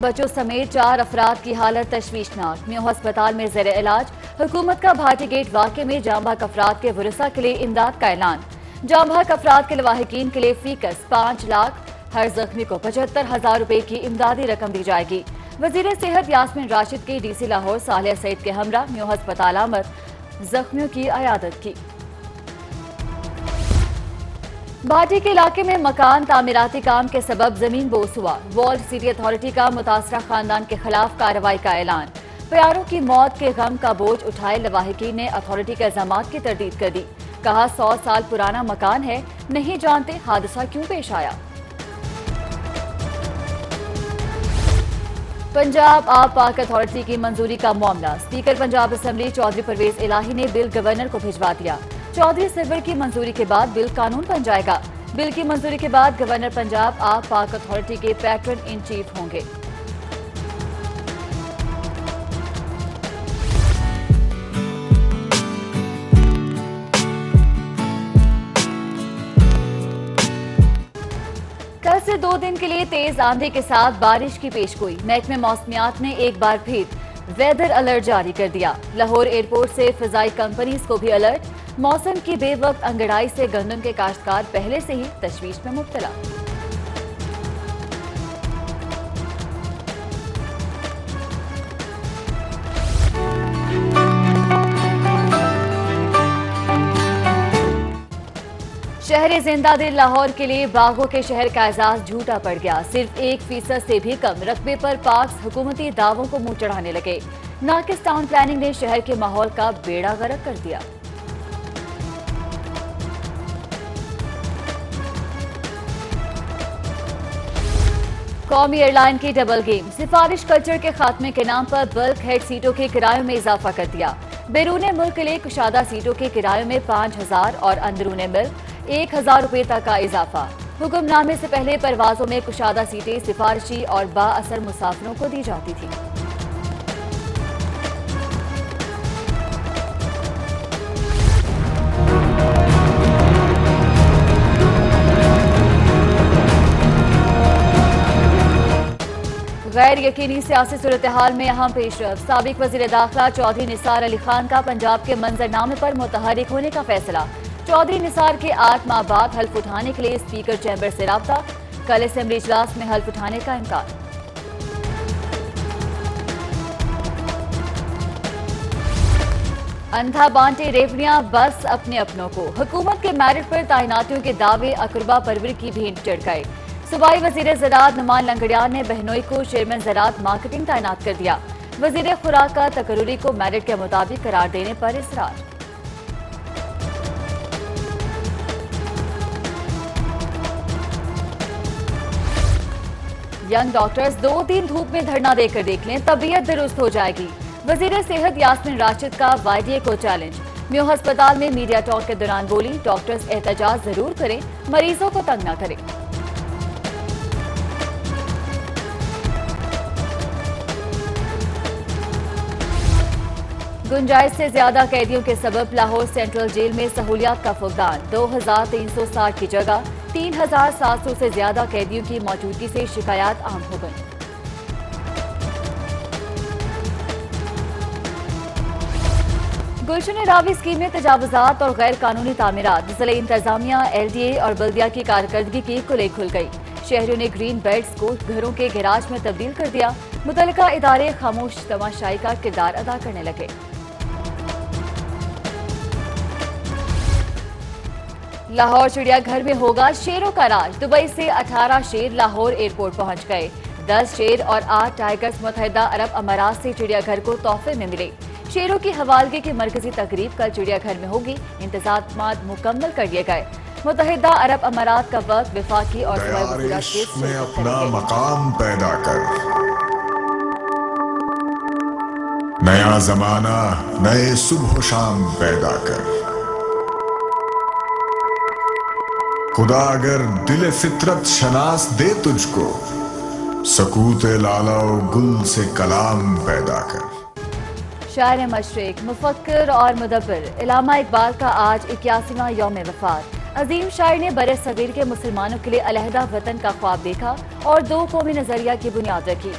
बच्चों समेत 4 अफराद की हालत तशवीशनाक। म्यू अस्पताल में ज़ेर इलाज। हुकूमत का भाटी गेट वाक़े में जाम बहक अफराद के वरसा के लिए इमदाद का ऐलान। जाम बहक अफराद के लवाहिकीन के लिए फीकस 5 लाख, हर जख्मी को 75,000 रुपए की इमदादी रकम दी जाएगी। वजीर सेहत यास्मीन राशिद की DC लाहौर सालिया सईद के हमरा म्यू अस्पताल आमद, जख्मियों की अयादत की। भाटी के इलाके में मकान तामीराती काम के सबब जमीन बोस हुआ। वर्ल्ड सिटी अथॉरिटी का मुतासरा खानदान के खिलाफ कार्रवाई का ऐलान। प्यारों की मौत के गम का बोझ उठाए लवाहिकीन ने अथॉरिटी के इल्जामात की तरदीद कर दी। कहा 100 साल पुराना मकान है, नहीं जानते हादसा क्यों पेश आया। पंजाब आप पाक अथॉरिटी की मंजूरी का मामला। स्पीकर पंजाब असम्बली चौधरी परवेज इलाही ने बिल गवर्नर को भिजवा दिया। चौधरी सिल्वर की मंजूरी के बाद बिल कानून बन जाएगा। बिल की मंजूरी के बाद गवर्नर पंजाब आप पाक अथॉरिटी के पैट्रन इन चीफ होंगे। कल से 2 दिन के लिए तेज आंधी के साथ बारिश की पेशगोई। महकमे मौसमियात ने एक बार फिर वेदर अलर्ट जारी कर दिया। लाहौर एयरपोर्ट से फिजाई कंपनीज को भी अलर्ट। मौसम की बेवक्त अंगड़ाई से गंदम के काश्तकार पहले से ही तशवीश में मुब्तला। शहर जिंदादिल लाहौर के लिए बागों के शहर का एजाज झूठा पड़ गया। सिर्फ 1% से भी कम रकबे पर पार्क्स हुकूमती दावों को मुंह चढ़ाने लगे। नाकिस टाउन प्लानिंग ने शहर के माहौल का बेड़ा गर्क कर दिया। कौमी एयरलाइन की डबल गेम। सिफारिश कल्चर के खात्मे के नाम पर बल्क हेड सीटों के किरायों में इजाफा कर दिया। बैरून मुल्क के लिए कुशादा सीटों के किरायों में 5,000 और अंदरून मुल्क 1,000 रुपए तक का इजाफा। हुक्मनामे से पहले परवाजों में कुशादा सीटें सिफारिशी और बाअसर मुसाफिरों को दी जाती थी। गैर यकीनी सियासी सूरत हाल में अहम पेशरफ। साबिक वजीर दाखिला चौधरी निसार अली खान का पंजाब के मंजरनामे पर मुतहरिक होने का फैसला। चौधरी निसार के 8 माह बाद हल्फ उठाने के लिए स्पीकर चैम्बर से राब्ता। कल असेंबली इजलास में हल्फ उठाने का इम्कान। अंधा बांटे रेवड़ियां बस अपने अपनों को। हुकूमत के मेरिट पर तैनातियों के दावे अकरबा परवर की भेंट चढ़ गए। सूबाई वजीर ज़राअत नुमान लंगड़ियान ने बहनोई को चेयरमैन ज़राअत मार्केटिंग तैनात कर दिया। वजीर खुराक का तकरूरी को मेरिट के मुताबिक करार देने पर इसरार। यंग डॉक्टर्स 2 दिन धूप में धरना देकर देख लें, तबीयत दुरुस्त हो जाएगी। वजीर सेहत यास्मीन राशिद का YDA को चैलेंज। म्यू अस्पताल में मीडिया टॉक के दौरान बोली, डॉक्टर्स एहतजाज जरूर करें, मरीजों को तंग न करें। गुंजाइश से ज्यादा कैदियों के सबब लाहौर सेंट्रल जेल में सहूलियात का फुकदान। 2,360 की जगह 3,700 से ज्यादा कैदियों की मौजूदगी से शिकायत आम हो गई। गुलशन रावी स्कीम में तजावुजात और गैर कानूनी तामीरात। जिला इंतजामिया LDA और बल्दिया की कारकर्दगी की कुले खुल गई। शहरियों ने ग्रीन बेल्ट्स को घरों के गैराज में तब्दील कर दिया। मुतल्लिका इदारे खामोश तमाशाई का किरदार अदा करने लगे। लाहौर चिड़ियाघर में होगा शेरों का राज। दुबई से 18 शेर लाहौर एयरपोर्ट पहुंच गए। 10 शेर और 8 टाइगर्स मुत्तहिदा अरब अमारात से चिड़ियाघर को तोहफे में मिले। शेरों की हवालगी की मरकजी तकरीब कल चिड़ियाघर में होगी। इंतजामात मुकम्मल कर दिए गए। मुत्तहिदा अरब अमारात का वक्त विफाकी और में अपना मकाम पैदा कर। नया जमाना नए सुबह शाम पैदा कर। खुदा अगर दिल फितरत शनास दे तुझको, सकूत लाला गुल से कलाम पैदा कर। शायर मशरिक, मुफक्किर और मुदब्बिर इल्लामा इकबाल का आज 81वां यौम वफात। अजीम शायर ने बरे सगीर के मुसलमानों के लिए अलहदा वतन का ख्वाब देखा और 2 कौमी नजरिया की बुनियाद रखी।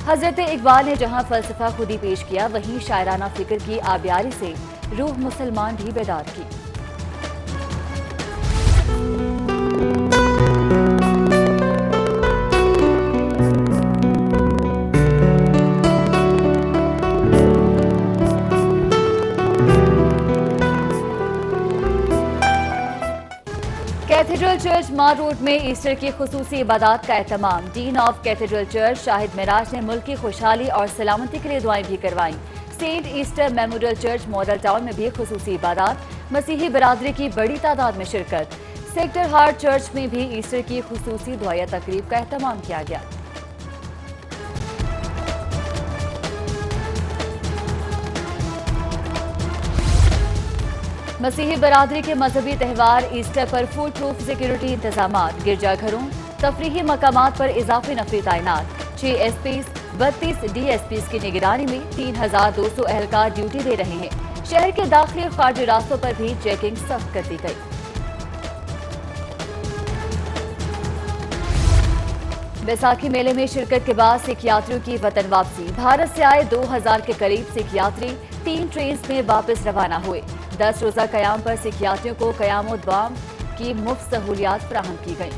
हजरत इकबाल ने जहां फलसफा खुद ही पेश किया, वहीं शायराना फिक्र की आबियारी से रूह मुसलमान भी बेदार की। कैथेड्रल चर्च मार रोड में ईस्टर की खुसूसी इबादत का एहतमाम। Dean of cathedral church Shahid Miraj ने मुल्क की खुशहाली और सलामती के लिए दुआएं भी करवाईं। Saint Easter Memorial Church Model Town में भी खुसूसी इबादत, मसीही बरादरी की बड़ी तादाद में शिरकत। सेक्टर हार्ट चर्च में भी ईस्टर की खुसूसी दुआया तकरीब का एहतमाम किया गया। मसीही बरादरी के मजहबी त्यौहार ईस्टर पर फुल प्रूफ सिक्योरिटी इंतजामात। गिरजाघरों, तफरीही मकामात पर इजाफी नफरी तैनात। 6 एसपीज, 32 डीएसपीज की निगरानी में 3200 एहलकार ड्यूटी दे रहे हैं। शहर के दाखिली और खारजी रास्तों पर भी चेकिंग सख्त कर दी गई। बैसाखी मेले में शिरकत के बाद सिख यात्रियों की वतन वापसी। भारत से आए 2000 के करीब सिख यात्री 3 ट्रेन में वापस रवाना हुए। 10 रोजा कयाम पर सिख यात्रियों को कयाम दुआम की मुफ्त सहूलियात फराहम की गई।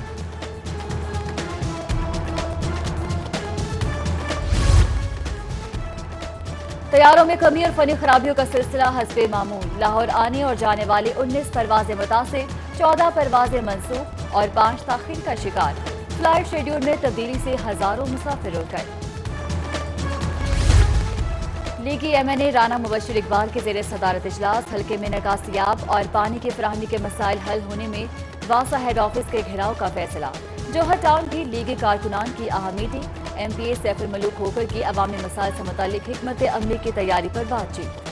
तैयारों में कमी और फनी खराबियों का सिलसिला हस्बे मामूल। लाहौर आने और जाने वाली 19 परवाजें मुतासिर, 14 परवाजें मंसूख और 5 ताखीर का शिकार। फ्लाइट शेड्यूल में तब्दीली से हजारों मुसाफिर रुक गए। लीगी एमएनए राना मुबश्शिर इकबाल के जेर सदारत इजलास। हल्के में निकासियाब और पानी की फराहमी के मसाइल हल होने में वासा हेड ऑफिस के घेराव का फैसला। जौहर टाउन भी लीगी कारकुनान की अहम मीटिंग। एमपीए सैफुल मलूक होकर की अवामी मसाइल से मुताल्लिक हिकमत अमली की तैयारी पर बातचीत।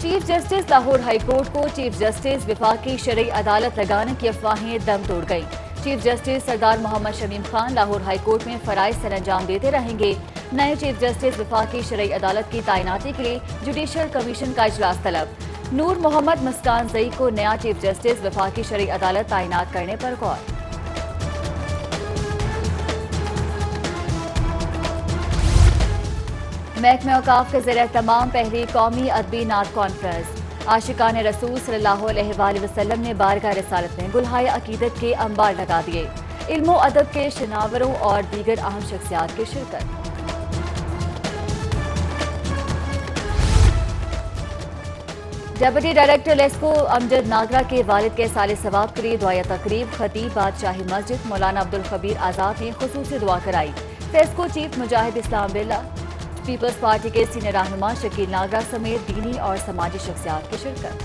Chief justice Lahore high court को चीफ जस्टिस वफाकी शरई अदालत लगाने की अफवाहें दम तोड़ गईं। चीफ जस्टिस सरदार मोहम्मद शमीम खान लाहौर हाई कोर्ट में फराइज सर अंजाम देते रहेंगे। नए चीफ जस्टिस वफाकी शरई अदालत की तैनाती के लिए जुडिशल कमीशन का इजलास तलब। नूर मोहम्मद मस्तान जई को नया चीफ जस्टिस वफाकी शरई अदालत तैनात करने पर गौर। महकमे औकाफ के ज़रिए तमाम पहली कौमी अदबी नात कॉन्फ्रेंस। आशिकान रसूल सल्लल्लाहु अलैहि वसल्लम ने बारगाह रिसालत में गुलहाए अकीदत के अंबार लगा दिए। इल्मो अदब के शनावरों और दीगर अहम शख्सियात की शिरकत। डेप्यूटी डायरेक्टर लेस्को अमजद नागरा के वालिद के साले सवाब के लिए दुआया तकरीब। खतीब बादशाही मस्जिद मौलाना अब्दुल खबीर आजाद ने खुसूसी दुआ कराई। फेस्को चीफ मुजाहिद इस्लाम बिल्ला, पीपल्स पार्टी के सीनियर रहनुमा शकील नागरा समेत दीनी और समाजी शख्सियात की शिरकत।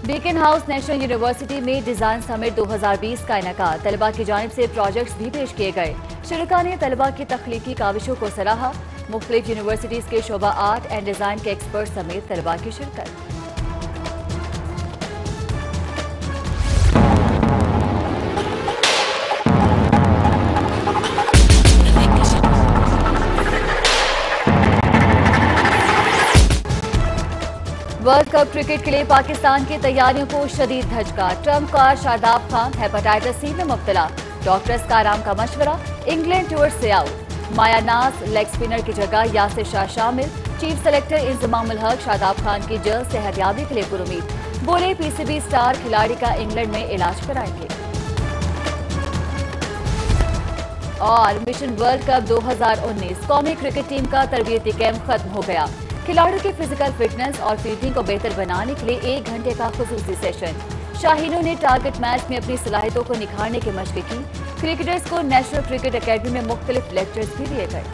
बीकन हाउस नेशनल यूनिवर्सिटी में डिजाइन समिट 2020 का इनेकाद। तलबा की जानिब से प्रोजेक्ट्स भी पेश किए गए। शुरका ने तलबा की तख्लीकी काविशों को सराहा। मुख्तलिफ यूनिवर्सिटीज के शोबा आर्ट एंड डिजाइन के एक्सपर्ट समेत तलबा की शिरकत। वर्ल्ड कप क्रिकेट के लिए पाकिस्तान की तैयारियों को शदीद धचका। ट्रम्प का शादाब खान हेपेटाइटिस सी में मुब्तला। डॉक्टर्स का आराम का मशवरा। इंग्लैंड टूर से आउट। माया नाज लेग स्पिनर की जगह यासिर शाह शामिल। चीफ सेलेक्टर इंजमामुल हक शादाब खान की जल्द सेहतयाबी के लिए पुरुमीद। बोले पीसीबी स्टार खिलाड़ी का इंग्लैंड में इलाज कराएंगे। और मिशन वर्ल्ड कप 2019 कौमी क्रिकेट टीम का तरबियती कैंप खत्म हो गया। खिलाड़ियों की फिजिकल फिटनेस और फील्डिंग को बेहतर बनाने के लिए 1 घंटे का खुसूसी सेशन। शाहीनों ने टारगेट मैच में अपनी सलाहियतों को निखारने की मशक़ की। क्रिकेटर्स को नेशनल क्रिकेट अकेडमी में मुख्तलिफ लेक्चर्स भी दिए गए।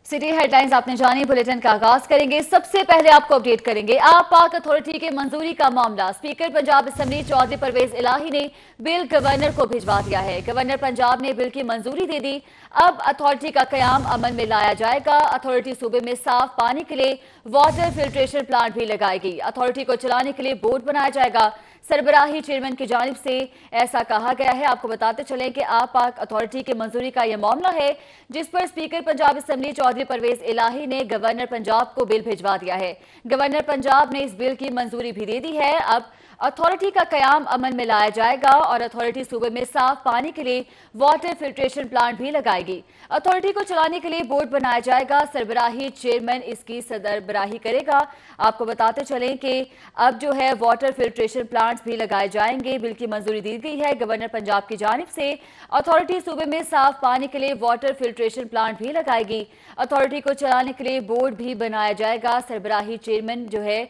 सिटी हेडलाइंस आपने जानी। बुलेटिन का आगाज करेंगे। सबसे पहले आपको अपडेट करेंगे आप पाक अथॉरिटी के मंजूरी का मामला। स्पीकर पंजाब असेंबली चौधरी परवेज इलाही ने बिल गवर्नर को भिजवा दिया है। गवर्नर पंजाब ने बिल की मंजूरी दे दी। अब अथॉरिटी का कयाम अमल में लाया जाएगा। अथॉरिटी सूबे में साफ पानी के लिए वाटर फिल्ट्रेशन प्लांट भी लगाएगी। अथॉरिटी को चलाने के लिए बोर्ड बनाया जाएगा। सरबराही चेयरमैन की जानिब से ऐसा कहा गया है। आपको बताते चलें कि आप पाक अथॉरिटी की मंजूरी का यह मामला है जिस पर स्पीकर पंजाब असेंबली चौधरी परवेज इलाही ने गवर्नर पंजाब को बिल भिजवा दिया है। गवर्नर पंजाब ने इस बिल की मंजूरी भी दे दी है। अब अथॉरिटी का कयाम अमल में लाया जाएगा और अथॉरिटी सूबे में साफ पानी के लिए वाटर फिल्ट्रेशन प्लांट भी लगाएगी। अथॉरिटी को चलाने के लिए बोर्ड बनाया जाएगा। सरबराही चेयरमैन इसकी सरबराही करेगा। आपको बताते चलें कि अब जो है वाटर फिल्ट्रेशन प्लांट्स भी लगाए जाएंगे। बिल की मंजूरी दी गई है गवर्नर पंजाब की जानिब से। अथॉरिटी सूबे में साफ पानी के लिए वाटर फिल्ट्रेशन प्लांट भी लगाएगी। अथॉरिटी को चलाने के लिए बोर्ड भी बनाया जाएगा। सरबराही चेयरमैन जो है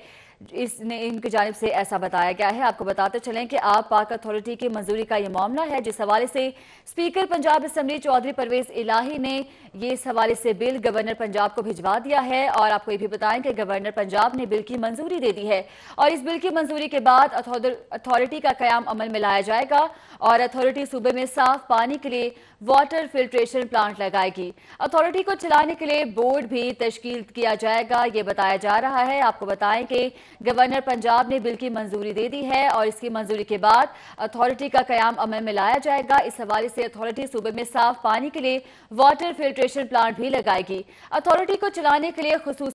इसने इनकी जानिब से ऐसा बताया गया है। आपको बताते चलें कि आप पाक अथॉरिटी की मंजूरी का यह मामला है जिस हवाले से स्पीकर पंजाब असेंबली चौधरी परवेज इलाही ने ये इस हवाले से बिल गवर्नर पंजाब को भिजवा दिया है। और आपको ये भी बताएं कि गवर्नर पंजाब ने बिल की मंजूरी दे दी है और इस बिल की मंजूरी के बाद अथॉरिटी का कयाम अमल में लाया जाएगा और अथॉरिटी सूबे में साफ पानी के लिए वाटर फिल्ट्रेशन प्लांट लगाएगी। अथॉरिटी को चलाने के लिए बोर्ड भी तश्कील किया जाएगा, ये बताया जा रहा है। आपको बताएं कि गवर्नर पंजाब ने बिल की मंजूरी दे दी है और इसकी मंजूरी के बाद अथॉरिटी का कयाम अमल में लाया जाएगा। इस हवाले से अथॉरिटी सूबे में साफ पानी के लिए वाटर फिल्ट्रेशन प्लांट भी लगाएगी। अथॉरिटी को चलाने के लिए खुसूसी